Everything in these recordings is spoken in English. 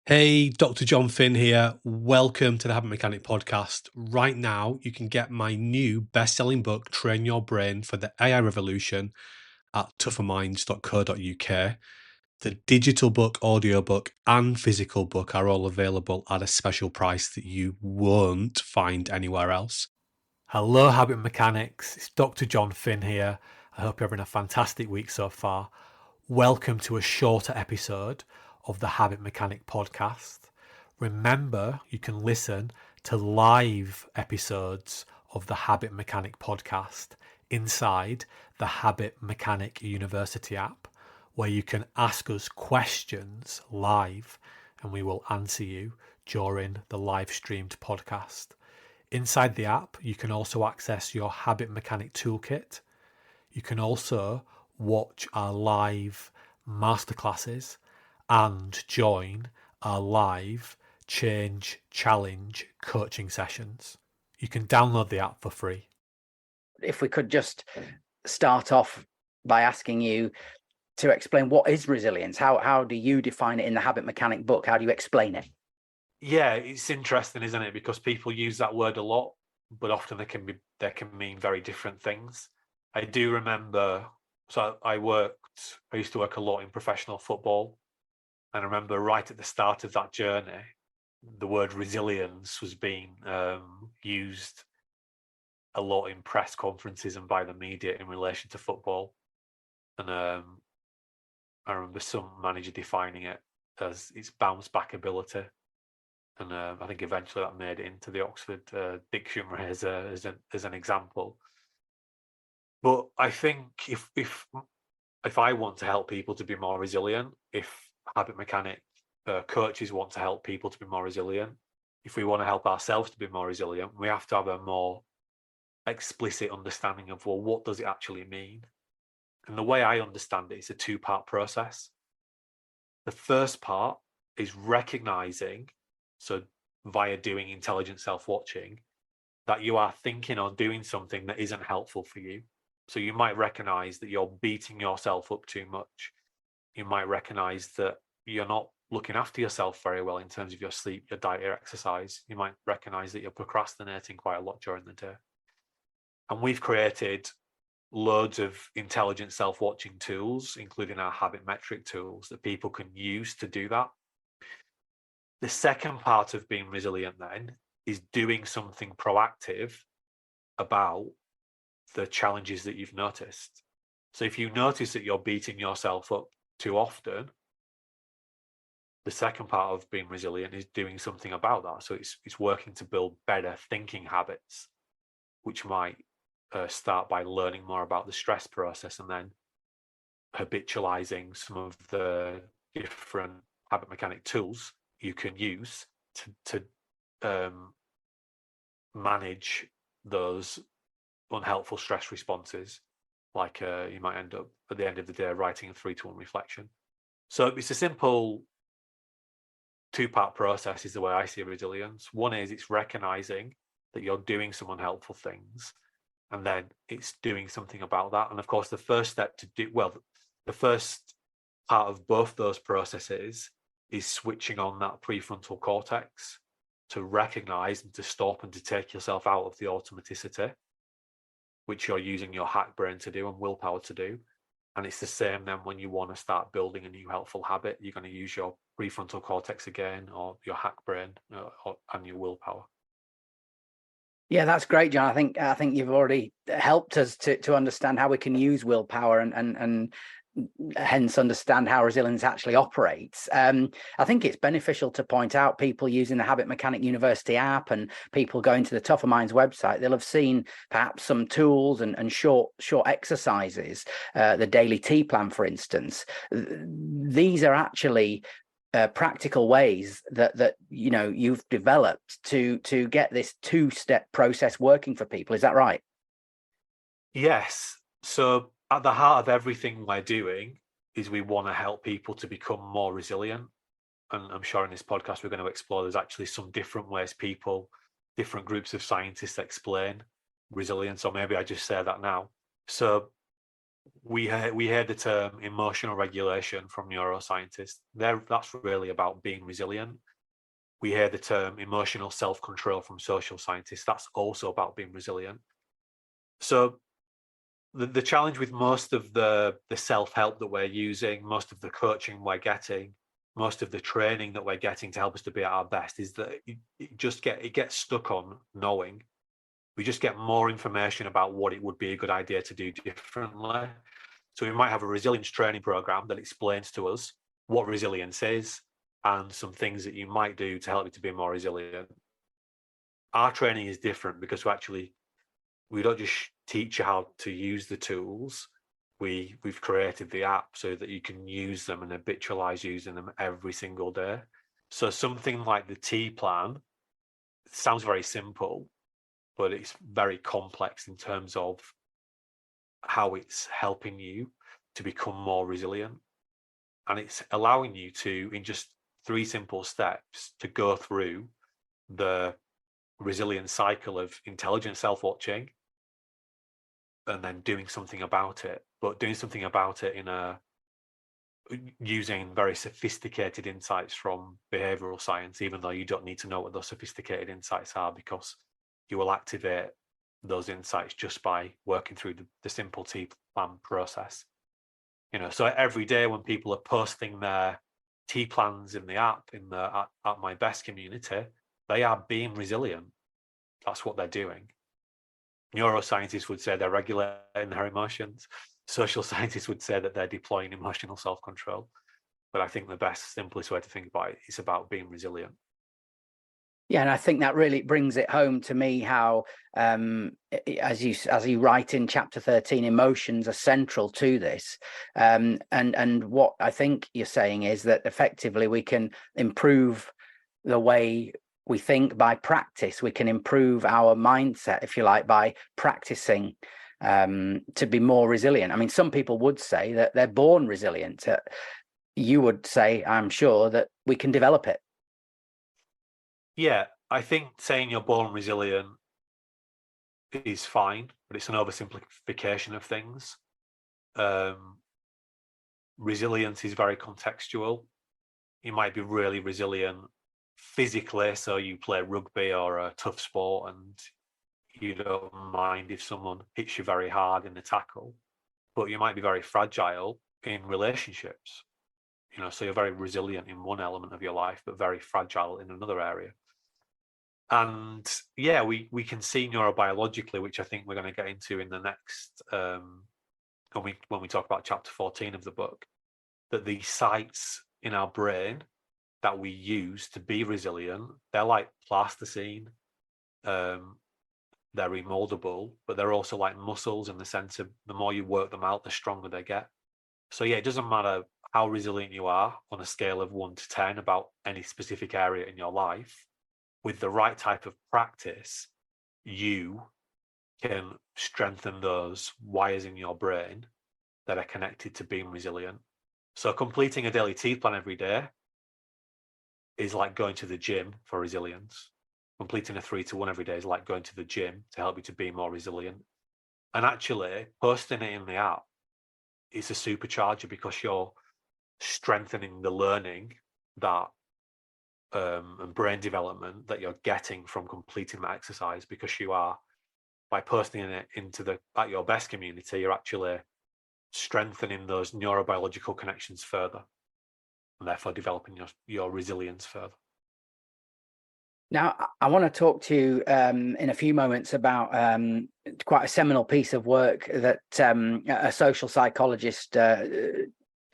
Hey, Dr. Jon Finn here. Welcome to the Habit Mechanic podcast. Right now, you can get my new best-selling book, Train Your Brain for the AI Revolution, at tougherminds.co.uk. The digital book, audiobook, and physical book are all available at a special price that you won't find anywhere else. Hello, Habit Mechanics. It's Dr. Jon Finn here. I hope you're having a fantastic week so far. Welcome to a shorter episode of the Habit Mechanic podcast. Remember, you can listen to live episodes of the Habit Mechanic podcast inside the Habit Mechanic University app, where you can ask us questions live and we will answer you during the live streamed podcast. Inside the app, you can also access your Habit Mechanic Toolkit. You can also watch our live masterclasses and join our live Change Challenge coaching sessions. You can download the app for free. If we could just start off by asking you to explain what is resilience. How do you define it in the Habit Mechanic book? How do you explain it? Yeah, it's interesting, isn't it? Because people use that word a lot, but often they can mean very different things. I do remember, so I used to work a lot in professional football. And I remember right at the start of that journey, the word resilience was being used a lot in press conferences and by the media in relation to football. And I remember some manager defining it as its bounce back ability. And I think eventually that made it into the Oxford Dictionary as an example. But I think if I want to help people to be more resilient, if Habit Mechanic coaches want to help people to be more resilient, if we want to help ourselves to be more resilient, we have to have a more explicit understanding of, well, what does it actually mean? And the way I understand it is a two-part process. The first part is recognizing, so via doing intelligent self-watching, that you are thinking or doing something that isn't helpful for you. So you might recognize that you're beating yourself up too much. You might recognize that you're not looking after yourself very well in terms of your sleep, your diet, your exercise. You might recognize that you're procrastinating quite a lot during the day. And we've created loads of intelligent self-watching tools, including our habit metric tools, that people can use to do that. The second part of being resilient then is doing something proactive about the challenges that you've noticed. So if you notice that you're beating yourself up too often, the second part of being resilient is doing something about that. So it's working to build better thinking habits, which might start by learning more about the stress process and then habitualizing some of the different habit mechanic tools you can use to manage those unhelpful stress responses. Like you might end up at the end of the day writing a 3-to-1 reflection. So it's a simple two-part process is the way I see resilience. One is it's recognizing that you're doing some unhelpful things, and then it's doing something about that. And of course, the first step to do, well, the first part of both those processes is switching on that prefrontal cortex to recognize and to stop and to take yourself out of the automaticity, which you're using your hack brain to do and willpower to do. And it's the same then when you want to start building a new helpful habit, you're going to use your prefrontal cortex again, or your hack brain, and your willpower. Yeah, that's great, John. I think you've already helped us to understand how we can use willpower and hence understand how resilience actually operates. I think it's beneficial to point out people using the Habit Mechanic University app and people going to the Tougher Minds website, they'll have seen perhaps some tools and short exercises, the daily tea plan, for instance. These are actually practical ways that you've developed to get this two-step process working for people. Is that right? Yes. So at the heart of everything we're doing is we want to help people to become more resilient. And I'm sure in this podcast we're going to explore there's actually some different ways different groups of scientists explain resilience, or maybe I just say that now. So we hear the term emotional regulation from neuroscientists. That's really about being resilient. We hear the term emotional self-control from social scientists. That's also about being resilient. So the challenge with most of the self-help that we're using, most of the coaching we're getting, most of the training that we're getting to help us to be at our best is that it gets stuck on knowing. We just get more information about what it would be a good idea to do differently. So we might have a resilience training program that explains to us what resilience is and some things that you might do to help you to be more resilient. Our training is different because we don't just teach you how to use the tools. We've created the app so that you can use them and habitualize using them every single day. So something like the T plan sounds very simple, but it's very complex in terms of how it's helping you to become more resilient. And it's allowing you to, in just 3 simple steps, to go through the resilient cycle of intelligent self-watching and then doing something about it, but doing something about it using very sophisticated insights from behavioral science, even though you don't need to know what those sophisticated insights are, because you will activate those insights just by working through the simple T plan process. So every day when people are posting their T plans in the app, in the at My Best community, they are being resilient. That's what they're doing. Neuroscientists would say they're regulating their emotions. Social scientists would say that they're deploying emotional self-control. But I think the best, simplest way to think about it is about being resilient. Yeah, and I think that really brings it home to me how, as you write in chapter 13, emotions are central to this. And what I think you're saying is that effectively we can improve the way we think by practice. We can improve our mindset, if you like, by practicing to be more resilient. I mean, some people would say that they're born resilient. You would say, I'm sure, that we can develop it. Yeah, I think saying you're born resilient is fine, but it's an oversimplification of things. Resilience is very contextual. You might be really resilient physically, so you play rugby or a tough sport and you don't mind if someone hits you very hard in the tackle, but you might be very fragile in relationships. So you're very resilient in one element of your life, but very fragile in another area. And yeah, we can see neurobiologically, which I think we're going to get into in the next when we talk about chapter 14 of the book, that these sites in our brain that we use to be resilient, they're like plasticine. They're remoldable, but they're also like muscles in the sense of the more you work them out, the stronger they get. So yeah, it doesn't matter how resilient you are on a scale of 1 to 10 about any specific area in your life. With the right type of practice, you can strengthen those wires in your brain that are connected to being resilient. So completing a daily T plan every day is like going to the gym for resilience. Completing a 3-to-1 every day is like going to the gym to help you to be more resilient. And actually, posting it in the app is a supercharger because you're strengthening the learning that and brain development that you're getting from completing that exercise, because you are, by posting it into at Your Best community, you're actually strengthening those neurobiological connections further and therefore developing your resilience further. Now, I want to talk to you in a few moments about quite a seminal piece of work that a social psychologist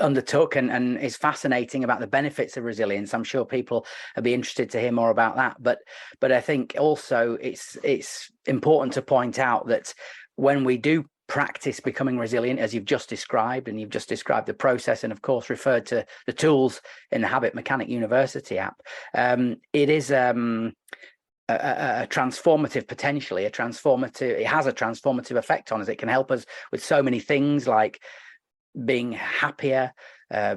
undertook and is fascinating about the benefits of resilience. I'm sure people will be interested to hear more about that. But I think also it's important to point out that when we do practice becoming resilient, as you've just described, and you've just described the process and of course referred to the tools in the Habit Mechanic University app, it is a transformative, potentially it has a transformative effect on us. It can help us with so many things like being happier,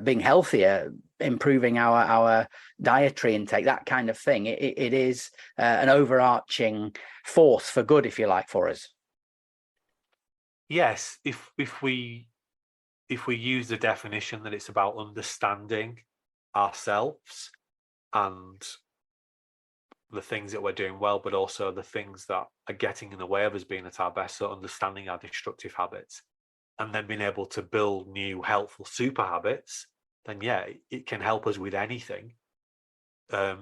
being healthier, improving our dietary intake, that kind of thing. It is an overarching force for good, if you like, for us. Yes, if we if we use the definition that it's about understanding ourselves and the things that we're doing well, but also the things that are getting in the way of us being at our best, so understanding our destructive habits and then being able to build new helpful super habits, then yeah, it can help us with anything.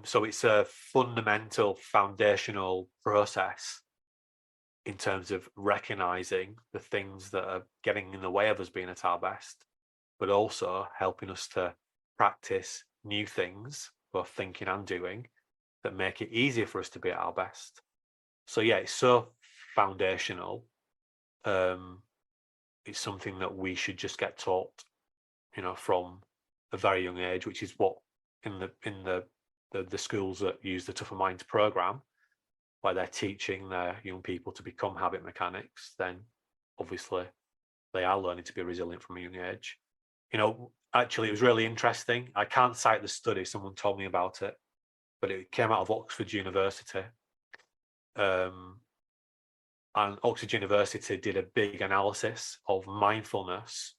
So it's a fundamental foundational process in terms of recognizing the things that are getting in the way of us being at our best, but also helping us to practice new things, both thinking and doing, that make it easier for us to be at our best. So yeah, it's so foundational. It's something that we should just get taught, from a very young age, which is what in the schools that use the Tougher Minds program, where they're teaching their young people to become habit mechanics, then obviously they are learning to be resilient from a young age. Actually, it was really interesting. I can't cite the study, someone told me about it, but it came out of Oxford University. And Oxford University did a big analysis of mindfulness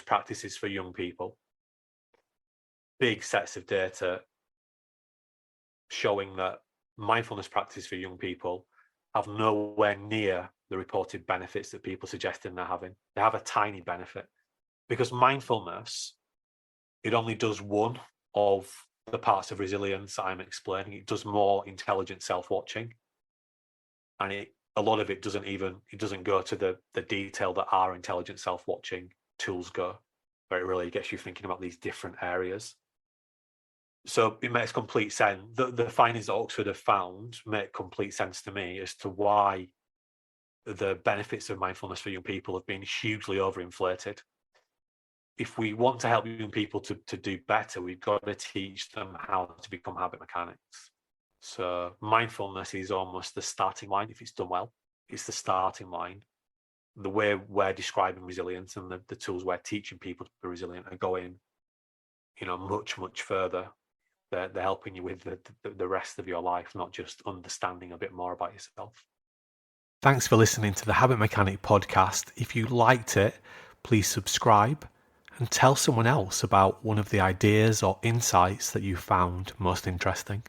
practices for young people. Big sets of data showing that mindfulness practices for young people have nowhere near the reported benefits that people suggesting they're having. They have a tiny benefit because mindfulness, it only does one of the parts of resilience I'm explaining. It does more intelligent self-watching. And a lot of it doesn't go to the detail that our intelligent self-watching tools go, but it really gets you thinking about these different areas. So it makes complete sense. The findings that Oxford have found make complete sense to me as to why the benefits of mindfulness for young people have been hugely overinflated. If we want to help young people to do better, we've got to teach them how to become habit mechanics. So mindfulness is almost the starting line. If it's done well, it's the starting line. The way we're describing resilience and the tools we're teaching people to be resilient are going, much, much further. They're helping you with the rest of your life, not just understanding a bit more about yourself. Thanks for listening to the Habit Mechanic podcast. If you liked it, please subscribe and tell someone else about one of the ideas or insights that you found most interesting.